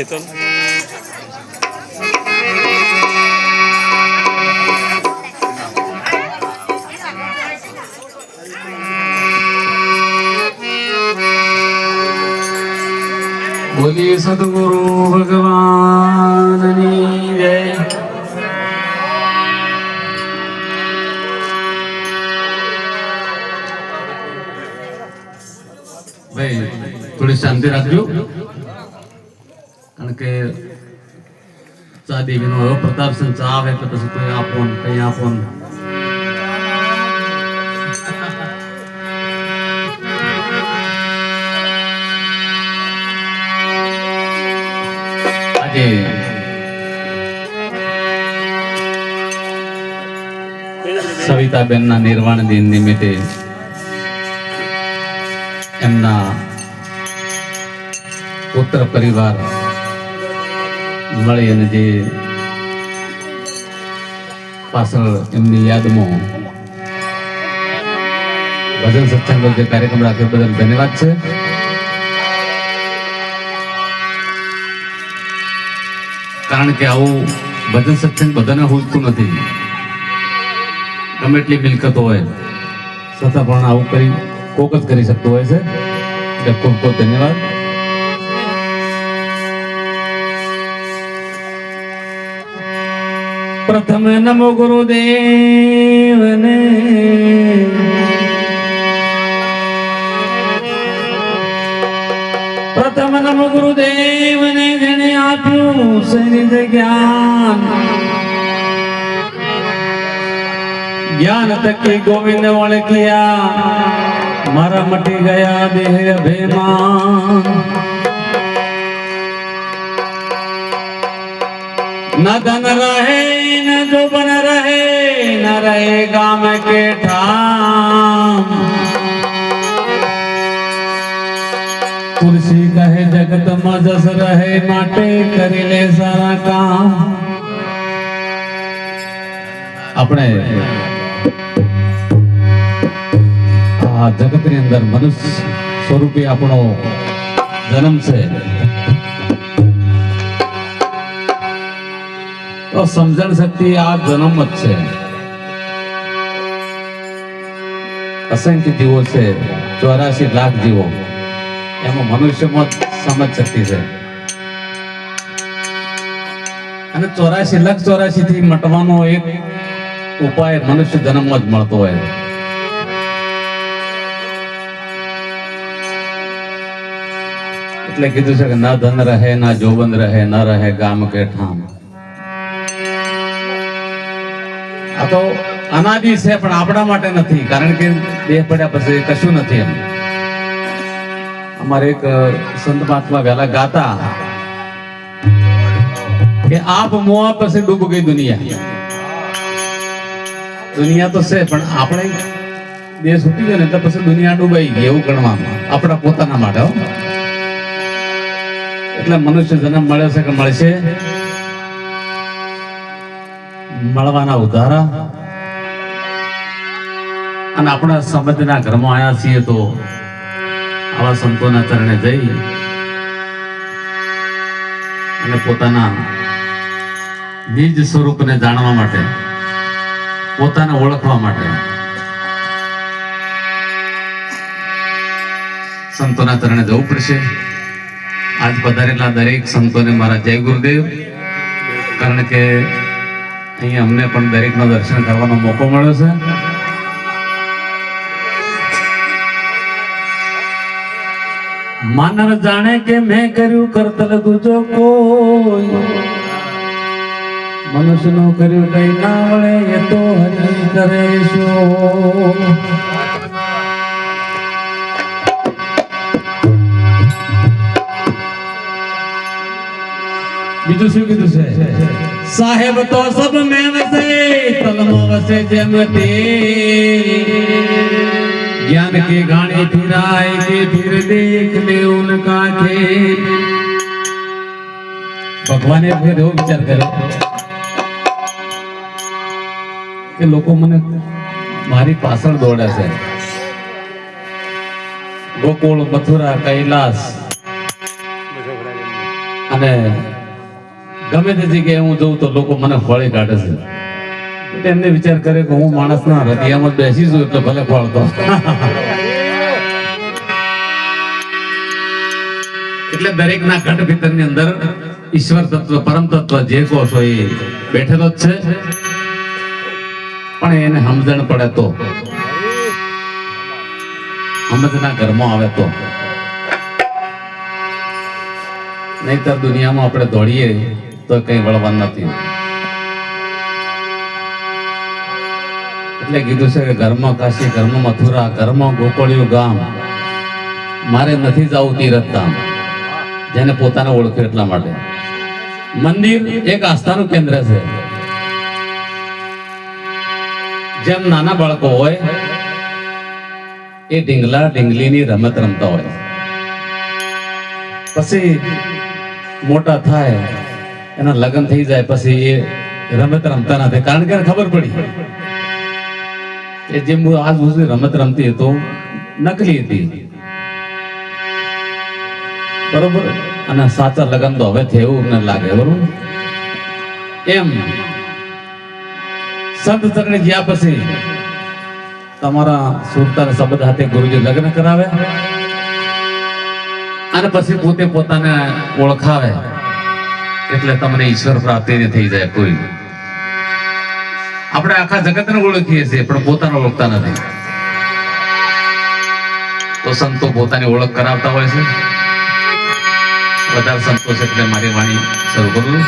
ચેતન બોલીએ સદગુરુ ભગવાનની જય. ભાઈ થોડી શાંતિ રાખજો, કારણ કે ચા દેવીનો એવો પ્રતાપ છે, ચા આવે એટલે પછી કોઈ આપો ને કઈ આપો ને. આજે સવિતાબેનના નિર્વાણ દિન નિમિત્તે એમના પુત્ર પરિવાર મળી અને જે પાછળ એમની યાદમાં ભજન સત્સંગનો જે કાર્યક્રમ રાખ્યો બદલ ધન્યવાદ છે. કારણ કે આવું ભજન સત્સંગ બધાને હોતું નથી. ગમે એટલી મિલકત હોય છતાં પણ આવું કરી કોક જ કરી શકતું હોય છે. એટલે ખૂબ ખૂબ ધન્યવાદ. પ્રથમ નમો ગુરુદેવને, પ્રથમ નમો ગુરુદેવને જેને આપ્યું સનિધ જ્ઞાન. જ્ઞાન તકી ગોવિંદ વળક્યા, મારા મટી ગયા દેહ અભિમાન. ન ધન રહે ન જોબન રહે, ન રહે ગામ કે ઠામ. તુલસી કહે જગત માં જસ રહે, માટે કરી લે સારા કામ. આપણે આ જગત ની અંદર મનુષ્ય સ્વરૂપે આપણો જન્મ છે, તો સમજણ શક્તિ આ જન્મ જ છે. અસંખ્ય જીવો છે, 84 લાખ જીવો, એમાં મનુષ્યમાં સમજ શક્તિ છે. અને 84 થી મટવાનો એક ઉપાય મનુષ્ય જન્મમાં જ મળતો હોય. એટલે કીધું છે કે ના ધન રહે, ના જોબન રહે, ન રહે ગામ કે ઠામ. આ તો અનાદિ છે, પણ આપણા માટે નથી, કારણ કે દેહ પડ્યા પછી કશું નથી. એમ અમારે એક સંત મહાત્મા વહેલા ગાતા કે આપ મોહ પછી ડૂબ ગઈ દુનિયા. દુનિયા તો છે, પણ આપણે દેહ છૂટી જાય ને એટલે પછી દુનિયા ડૂબાઈ ગઈ એવું ગણવામાં, આપણા પોતાના માટે. એટલે મનુષ્ય જન્મ મળ્યો છે કે મળશે, મળવાના ઉધારા. અને આપણા સમજના ઘરમાં આવ્યા છીએ તો આવા સંતોના ચરણે જઈ અને પોતાના નિજ સ્વરૂપને જાણવા માટે, પોતાને ઓળખવા માટે સંતોના ચરણે જવું પડશે. આજ પધારેલા દરેક સંતોને મારા જય ગુરુદેવ. કારણ કે અહીંયા અમને પણ દરેકનો દર્શન કરવાનો મોકો મળ્યો છે. માનવ જાણે કે મેં કર્યું કરતલ દૂજો કોઈ, મનુષ્યનું કર્યું કઈ ના વળે, એ તો હરિ કરે શું. બીજું શું કીધું છે? સાહેબ તો સબ મેં વસે, તલમાં વસે જેમ તે. ज्ञान के गाने फिराए के फिर देख ले उनका खेल. ભગવાને ફેર એવો વિચાર કર્યો કે લોકો મને મારી પાછળ દોડે છે. ગોકુળ, મથુરા, કૈલાસ અને ગમે તે જગ્યાએ હું જોઉં તો લોકો મને ફળી કાઢે છે. એટલે એમને વિચાર કરે કે હું માણસના હૃદયમાં જ બેસી છું એટલે ભલે ફળતો. એટલે દરેકના ઘટ ભીતરની અંદર ઈશ્વર તત્વ, પરમ તત્વ જે કહો છો એ બેઠેલો જ છે. પણ એને સમજણ પડે તો, સમજના ઘરમાં આવે તો. નહીતર દુનિયામાં આપણે દોડીએ તો કઈ વળવાનું નથી. એટલે કીધું છે કે ઘરમાં કાશી, ઘરમાં મથુરા, ઘરમાં ગોકળિયું ગામ, મારે નથી જવું તીરથ ધામ. જેને પોતાને ઓળખ્યું એટલા માટે. મંદિર એક આસ્થાનું કેન્દ્ર છે. જેમ નાના બાળકો હોય એ ઢીંગલા ઢીંગલીની રમત રમતા હોય, પછી મોટા થાય, એના લગ્ન થઈ જાય, પછી એ રમત રમતા નથી. કારણ કે ખબર પડી કે જેમ આજ સુધી રમત રમતી તો નકલી હતી, બરોબર, અને સાચા લગ્ન તો હવે થયું મને લાગે, બરોબર. એમ સંત ચરણે ગયા પછી તમારા સુરતા શબ્દ હાથે ગુરુજી લગ્ન કરાવે અને પછી પોતે પોતાને ઓળખાવે એટલે તમને ઈશ્વર પ્રાપ્તિ થઈ જાય. કોઈ આપણે આખા જગતને ઓળખીએ છીએ પણ પોતાને ઓળખતા નથી. તો સંતો પોતાની ઓળખ કરાવતા હોય છે. વધારે સંતોષ એટલે મારી વાણી શરૂ કરું.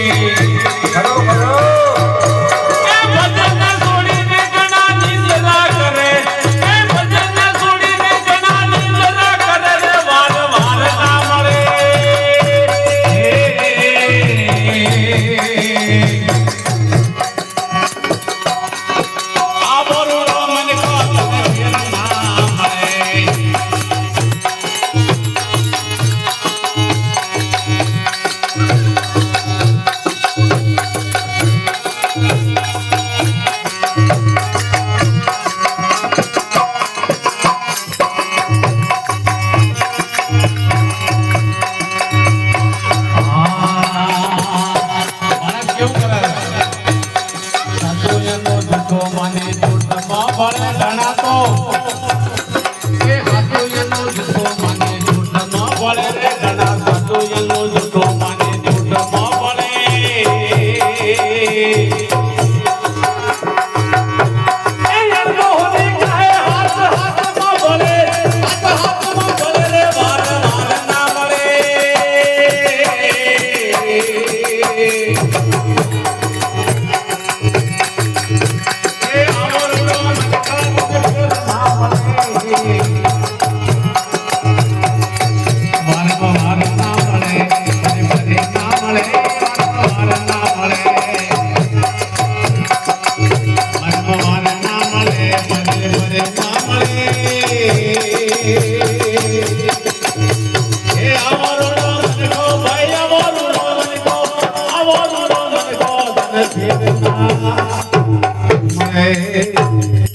ખરો ખરો એ ભજન છોડીને ઘણા નિંદરા કરે એ ભજન છોડીને ઘણા નિંદરા કરે રે વાર વાર ના મળે આ બોરુડો મને કો તને ફેર ના મળે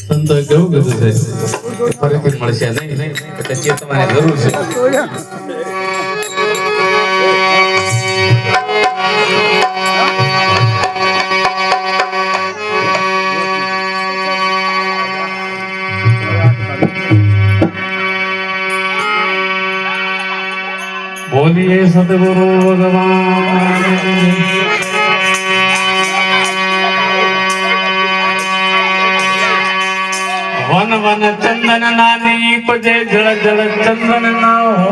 સંતો કેવું કીધું છે ફરીથી મળશે નહીં એટલે ચેતવાની જરૂર છે બોલીએ સદગુરુ ભગવાન વન વન ચંદન નાની પજે જળ જળ ચંદન ના